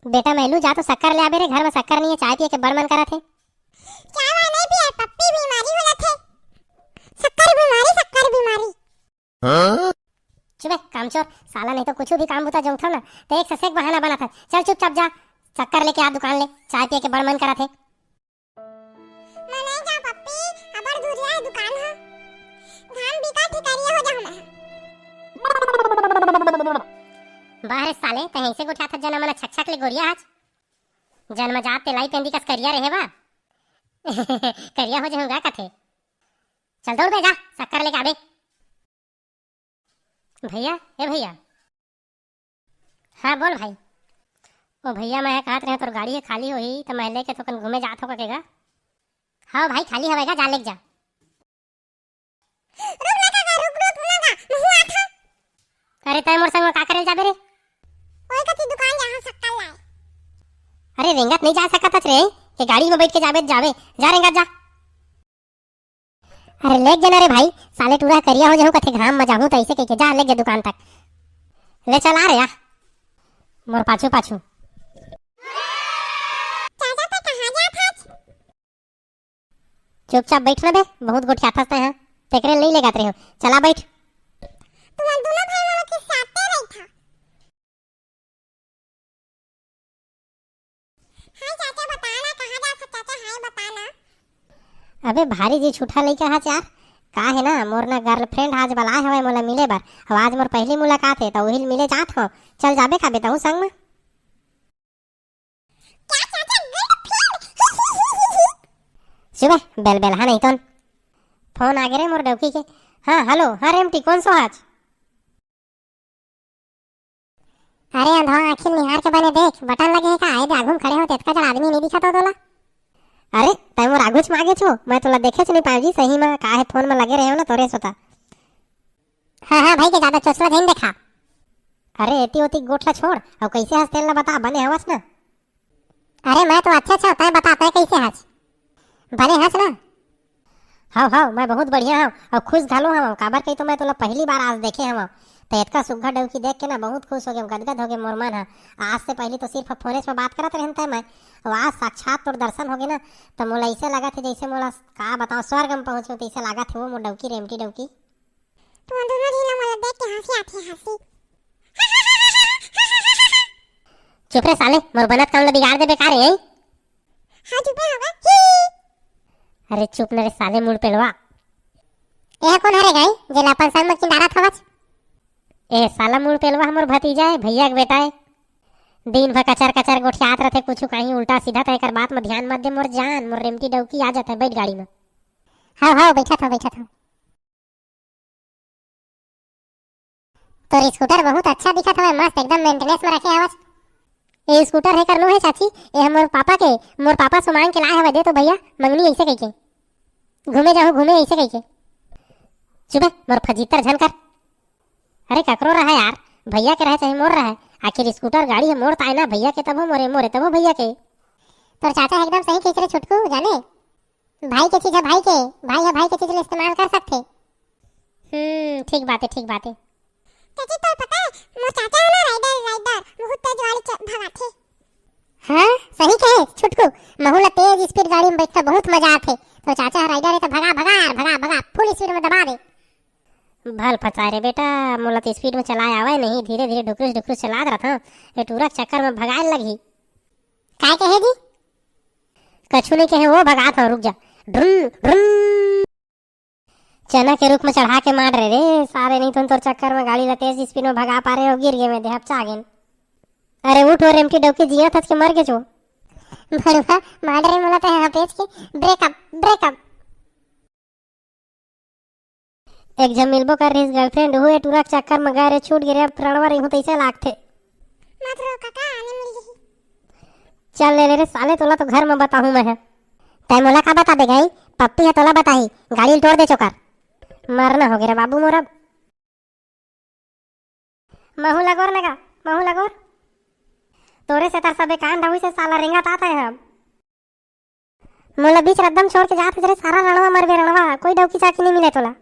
बेटा महलू जा तो शक्कर ले आ बेरे, घर में शक्कर नहीं है, चाय पिए के बड़ मन करा थे। चाय वाय नहीं पिए, पप्पी बीमारी हो जाथे। शक्कर बीमारी। चुप कामचोर साला, नहीं तो कुछ भी काम बुता जाऊँ था ना तो एक से एक बहाना बना था। चल चुपचाप जा, शक्कर लेके आ दुकान ले, चाय पिए के बड़ मन करा थे। मैं नहीं जा पप्पी, अबर दूरिया है दुकान है। धान बिका ठिकारिया हो जाऊं मैं। बाहर साले तहीं से उठा था जना मना छक ले गोरिया आज जन्म जात ते लाई पेंदी कस करिया रहे बा। करिया हो जाऊंगा कथे। चल दौड़ बे जा, शक्कर लेके आबे। भैया ए भैया। हाँ बोल भाई। ओ भैया मैं कहत रहे तोर गाड़ी है खाली होई तो मैं लेके तो कन घूमे जात हो ककेगा। हाँ भाई खाली हवेगा, जा लेके जा। रुक ना काका, रुक नहीं आता। अरे तय मोर संग में का करे जाबे रे? ओए कती दुकान जहां शक्कर लाए। अरे रेंगत नहीं जा सकत रे कि गाड़ी में बैठ के जाबे जा रेंगत जा। अरे लेक जना रे भाई, साले टूरा करिया हो जाऊं कथे घाम में जाऊं तो ऐसे कह के जा ले जा दुकान तक ले चला रे या मोर पाछू पाछू। चाचा पे कहां जात आज? चुपचाप बैठ ना बे, बहुत गोठिया था हैं तेकरे नहीं लेगात रहे हो, चला बैठ। तुम दोनों भाई वालों के साथ रही था। हाय चाचा बताना कहां जा सकता चाचा, हाय बताना। अबे भारी जी छूठा लइका हा यार, का है ना मोर ना गर्लफ्रेंड आज बलाए हवे मोला मिले बर। अब आज मोर पहली मुलाकात है तो वही मिले जात हो, चल जाबे का बेटा हूं संग में। क्या चाचा गर्लफ्रेंड? सुबह बेल बेल हाँ नहीं तो फोन आ गए रे मोर डौकी के। हाँ हेलो, हाँ रेमटी कौन सो आज? अरे अंधा आखिर निहार के बने देख, बटन लगे है का आए आगुम खड़े हो तेतका जड़ आदमी नहीं दिखा तो तोला। अरे तय मोर आगुच मागे छो, मैं तोला देखे नहीं पाऊ जी सही में, का है फोन में लगे रहे हो ना तोरे सोता। हाँ भाई के ज्यादा चोचला नहीं देखा। अरे एती ओती गोठला छोड़, अब कैसे हंस तेल ना बता, बने हवस ना। अरे मैं तो अच्छा तय बताता है कैसे हंस, भले हंस ना। हाँ मैं बहुत बढ़िया हूँ और खुश घालो हूँ, काबर कही तो मैं तोला पहली बार आज देखे हूँ तो इतना सुग्घर डौकी देख के ना बहुत खुश हो गया, गदगद हो गया मोर मन। आज से पहले तो सिर्फ फोने में बात करत रहता मैं, और आज साक्षात तोर दर्शन हो गए ना तो मोला ऐसे लगा थे जैसे मोला का बताओ स्वर्ग में पहुंचो, तो ऐसे लगा थे वो मोर डौकी रेमटी डौकी। तुम दोनों जी ना मोला देख के हंसी आती है हंसी। चुप रे साले, मोर बनत काम ला बिगाड़ दे बेकार है। हाँ चुप होगा। अरे चुप न रे साले मुड़ पेलवा। यह कौन हरे गई जे अपन संग में किनारा थवच? ए साला मुड़ पेलवा हमर भतीजा है, भैया के बेटा है। दिन भर कचर कचर गोठियात रहते, कुछ कहीं उल्टा सीधा तो एक बात में ध्यान मत दे मोर जान, मोर रेमटी डौकी आ जाता है बैठ गाड़ी में। हाँ बैठा था। तो स्कूटर बहुत अच्छा दिखा था, मस्त एकदम मेंटेनेंस में रखे हवस। ए स्कूटर है कर लो है चाची, ए मोर पापा से मांग के लाए हवे, दे तो भैया मंगनी ऐसे कह के घूमे ऐसे कह के। चुप मोर फजीतर झन कर। अरे ककरो रहा यार, भैया के रहे चाहे मोर रहे, आखिर स्कूटर गाड़ी है मोर ताय ना, भैया के तब मोरे तब भैया के। तो चाचा एकदम सही खींच रहे छुटकू, जाने भाई के चीज है, भाई के चीज इस्तेमाल कर सकते। ठीक बात है। चाची तो पता है मोर चाचा है ना राइडर बहुत तेज गाड़ी भगाथे। हाँ सही कहे छुटकू, महूला तेज स्पीड गाड़ी में बैठता बहुत मजा आथे। तो चाचा राइडर है तो भगा फुल स्पीड में दबा दे। भल फसाए रे बेटा, मोला तो स्पीड में चलाए आवे नहीं, धीरे धीरे ढुकरुस चलात रहा था, ये टूरा चक्कर में भगाए लगी। काय कहे जी? कछु नहीं कहे, वो भगात हो, रुक जा। चना के रुख में चढ़ा के मार रहे रे सारे, नहीं तो तोर चक्कर में गाड़ी ला तेज स्पीड में भगा पा रहे हो, गिर गए मैं देहप चागेन। अरे उठ और रेमटी डौकी जिया था के मर के छो। बड़ुआ मार रे मोला तो हपेज के ब्रेकअप। एक जब मिलबो कर रही गर्लफ्रेंड हुए टूरा चक्कर में गए रे, छूट गिरे, अब प्रणवा रही हूँ तो ऐसे लागते। मत रो काका, आने मिल गई। चल ले रे साले, तोला तो घर में बताऊं मैं है। तय मोला का बता दे गई, पप्पी है तोला बताही, गाड़ी तोड़ दे चोकर, मरना हो गया बाबू मोरा। महू लगोर तोरे से तर सबे कान ढाई से साला रिंगत आता है। अब मोला बीच रद्दम छोड़ के जाते रे, सारा रणवा मर गए रणवा, कोई डौकी चाकी नहीं मिले तोला।